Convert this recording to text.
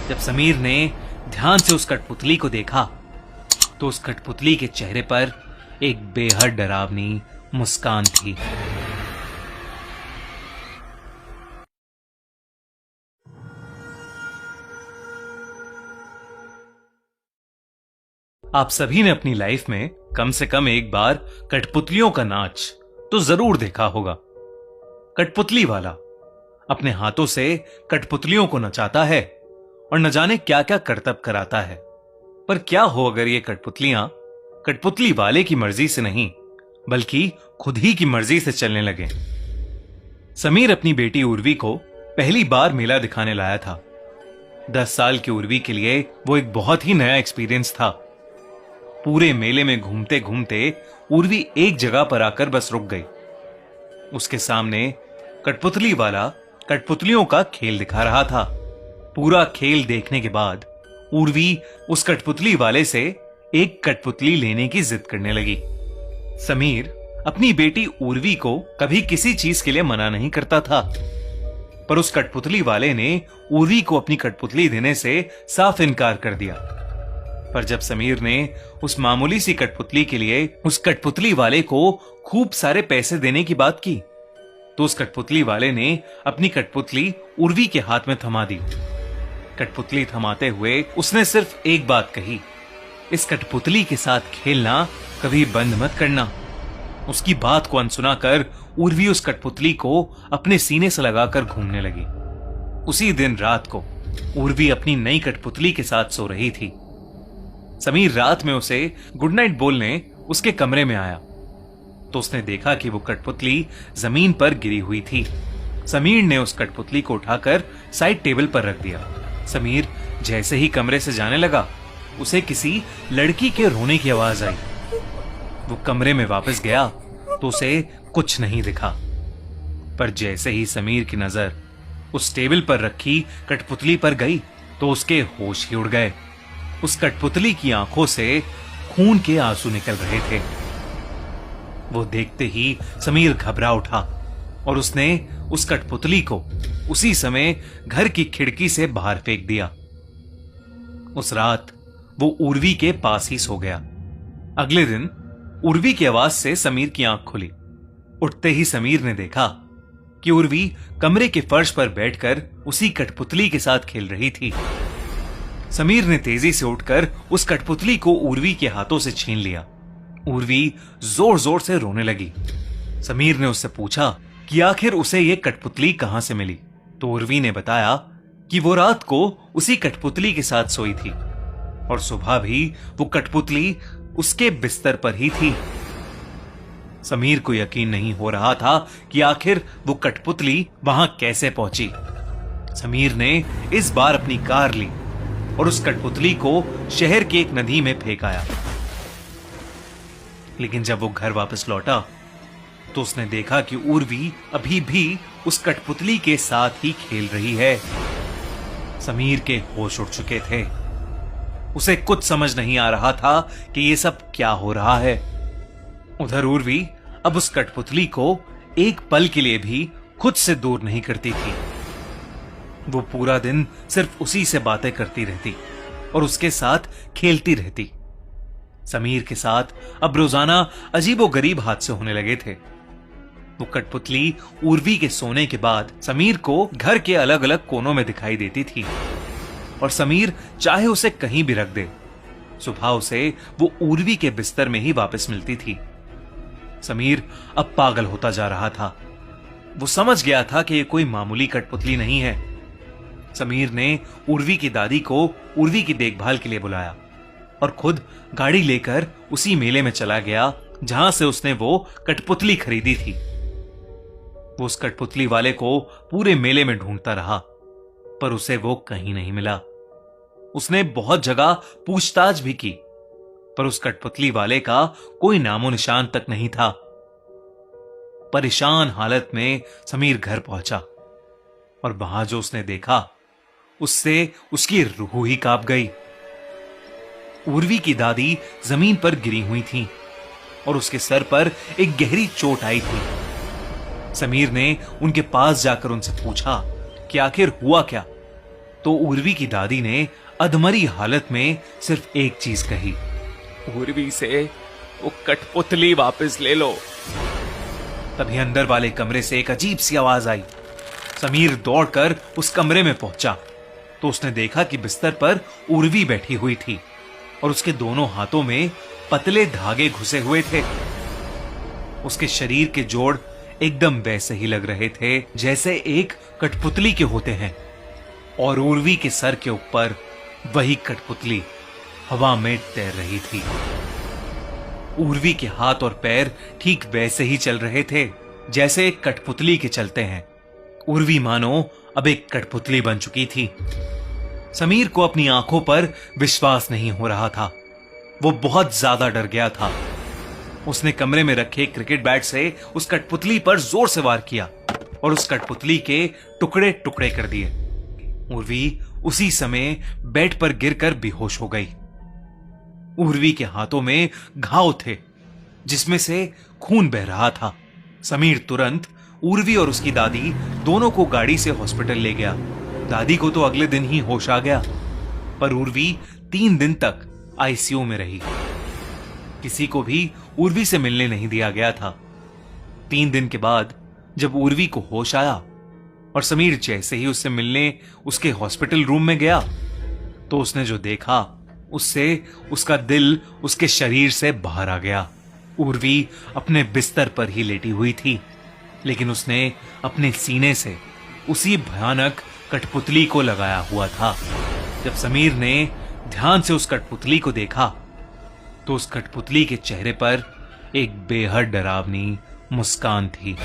जब समीर ने ध्यान से उस कठपुतली को देखा तो उस कठपुतली के चेहरे पर एक बेहद डरावनी मुस्कान थी। आप सभी ने अपनी लाइफ में कम से कम एक बार कठपुतलियों का नाच तो जरूर देखा होगा। कठपुतली वाला अपने हाथों से कठपुतलियों को नचाता है और न जाने क्या क्या करतब कराता है। पर क्या हो अगर ये कठपुतलियां कठपुतली वाले की मर्जी से नहीं बल्कि खुद ही की मर्जी से चलने लगे। समीर अपनी बेटी उर्वी को पहली बार मेला दिखाने लाया था। 10 साल की उर्वी के लिए वो एक बहुत ही नया एक्सपीरियंस था। पूरे मेले में घूमते घूमते उर्वी एक जगह पर आकर बस रुक गई। उसके सामने कठपुतली वाला कठपुतलियों का खेल दिखा रहा था। पूरा खेल देखने के बाद उर्वी उस कठपुतली वाले से एक कठपुतली लेने की जिद करने लगी। समीर अपनी बेटी उर्वी को कभी किसी चीज के लिए मना नहीं करता था, पर उस कठपुतली वाले ने उर्वी को अपनी कठपुतली देने से साफ इनकार कर दिया। पर जब समीर ने उस मामूली सी कठपुतली के लिए उस कठपुतली वाले को खूब सारे पैसे देने की बात की तो उस कठपुतली वाले ने अपनी कठपुतली उर्वी के हाथ में थमा दी। कठपुतली थमाते हुए उसने सिर्फ एक बात कही, इस कठपुतली के साथ खेलना कभी बंद मत करना। उसकी बात को अनसुना कर उर्वी उस कठपुतली को अपने सीने से लगाकर घूमने लगी। उसी दिन रात को उर्वी अपनी नई कठपुतली के साथ सो रही थी। समीर रात में उसे गुड नाइट बोलने उसके कमरे में आया तो उसने देखा कि वो कठपुतली जमीन पर गिरी हुई थी। समीर ने उस कठपुतली को उठाकर साइड टेबल पर रख दिया। समीर जैसे ही कमरे से जाने लगा उसे किसी लड़की के रोने की आवाज आई। वो कमरे में वापस गया तो उसे कुछ नहीं दिखा, पर जैसे ही समीर की नजर उस टेबल पर रखी कठपुतली पर गई तो उसके होश ही उड़ गए। उस कठपुतली की आंखों से खून के आंसू निकल रहे थे। वो देखते ही समीर घबरा उठा और उसने उस कठपुतली को उसी समय घर की खिड़की से बाहर फेंक दिया। उस रात वो उर्वी के पास ही सो गया। अगले दिन उर्वी की आवाज से समीर की आंख खुली। उठते ही समीर ने देखा कि उर्वी कमरे के फर्श पर बैठकर उसी कठपुतली के साथ खेल रही थी। समीर ने तेजी से उठकर उस कठपुतली को उर्वी के हाथों से छीन लिया। उर्वी जोर जोर से रोने लगी। समीर ने उससे पूछा कि आखिर उसे यह कठपुतली कहां से मिली तो उर्वी ने बताया कि वो रात को उसी कठपुतली के साथ सोई थी और सुबह भी वो कठपुतली उसके बिस्तर पर ही थी। समीर को यकीन नहीं हो रहा था कि आखिर वो कठपुतली वहां कैसे पहुंची। समीर ने इस बार अपनी कार ली और उस कठपुतली को शहर की एक नदी में फेंक आया। लेकिन जब वो घर वापस लौटा तो उसने देखा कि उर्वी अभी भी उस कठपुतली के साथ ही खेल रही है। समीर के होश उड़ चुके थे। उसे कुछ समझ नहीं आ रहा था कि ये सब क्या हो रहा है। उधर उर्वी अब उस कठपुतली को एक पल के लिए भी खुद से दूर नहीं करती थी। वो पूरा दिन सिर्फ उसी से बातें करती रहती और उसके साथ खेलती रहती। समीर के साथ अब रोजाना अजीबोगरीब हादसे होने लगे थे। वो कठपुतली उर्वी के सोने के बाद समीर को घर के अलग अलग कोनों में दिखाई देती थी और समीर चाहे उसे कहीं भी रख दे, सुबह उसे वो उर्वी के बिस्तर में ही वापस मिलती थी। समीर अब पागल होता जा रहा था। वो समझ गया था कि ये कोई मामूली कठपुतली नहीं है। समीर ने उर्वी की दादी को उर्वी की देखभाल के लिए बुलाया और खुद गाड़ी लेकर उसी मेले में चला गया जहां से उसने वो कठपुतली खरीदी थी। वो उस कठपुतली वाले को पूरे मेले में ढूंढता रहा, पर उसे वो कहीं नहीं मिला। उसने बहुत जगह पूछताछ भी की, पर उस कठपुतली वाले का कोई नामो निशान तक नहीं था। परेशान हालत में समीर घर पहुंचा और वहां जो उसने देखा उससे उसकी रूह ही कांप गई। उर्वी की दादी जमीन पर गिरी हुई थी और उसके सर पर एक गहरी चोट आई थी। समीर ने उनके पास जाकर उनसे पूछा कि आखिर हुआ क्या। तो उर्वी की दादी ने अधमरी हालत में सिर्फ एक चीज कही, उर्वी से वो कठपुतली वापस ले लो। तभी अंदर वाले कमरे से एक अजीब सी आवाज आई। समीर दौड़कर उस कमरे में पहुंचा तो उसने देखा कि बिस्तर पर उर्वी बैठी हुई थी और उसके दोनों हाथों में पतले धागे घुसे हुए थे। उसके शरीर के जोड़ एकदम वैसे ही लग रहे थे जैसे एक कठपुतली के होते हैं और उर्वी के सर के ऊपर वही कठपुतली हवा में तैर रही थी। उर्वी के हाथ और पैर ठीक वैसे ही चल रहे थे जैसे एक कठपुतली के चलते हैं। उर्वी मानो अब एक कठपुतली बन चुकी थी। समीर को अपनी आंखों पर विश्वास नहीं हो रहा था। वो बहुत ज्यादा डर गया था। उसने कमरे में रखे क्रिकेट बैट से उस कठपुतली पर जोर से वार किया और उस कठपुतली के टुकड़े टुकड़े कर दिए। उर्वी उसी समय बेड पर गिरकर बेहोश हो गई। उर्वी के हाथों में घाव थे जिसमें से खून बह रहा था। समीर तुरंत उर्वी और उसकी दादी दोनों को गाड़ी से हॉस्पिटल ले गया। दादी को तो अगले दिन ही होश आ गया, पर उर्वी 3 दिन तक आईसीयू में रही। किसी को भी उर्वी से मिलने नहीं दिया गया था। 3 दिन के बाद जब उर्वी को होश आया और समीर जैसे ही उससे मिलने उसके हॉस्पिटल रूम में गया तो उसने जो देखा उससे उसका दिल उसके शरीर से बाहर आ गया। उर्वी अपने बिस्तर पर ही लेटी हुई थी, लेकिन उसने अपने सीने से उसी भयानक कठपुतली को लगाया हुआ था। जब समीर ने ध्यान से उस कठपुतली को देखा तो उस कठपुतली के चेहरे पर एक बेहद डरावनी मुस्कान थी।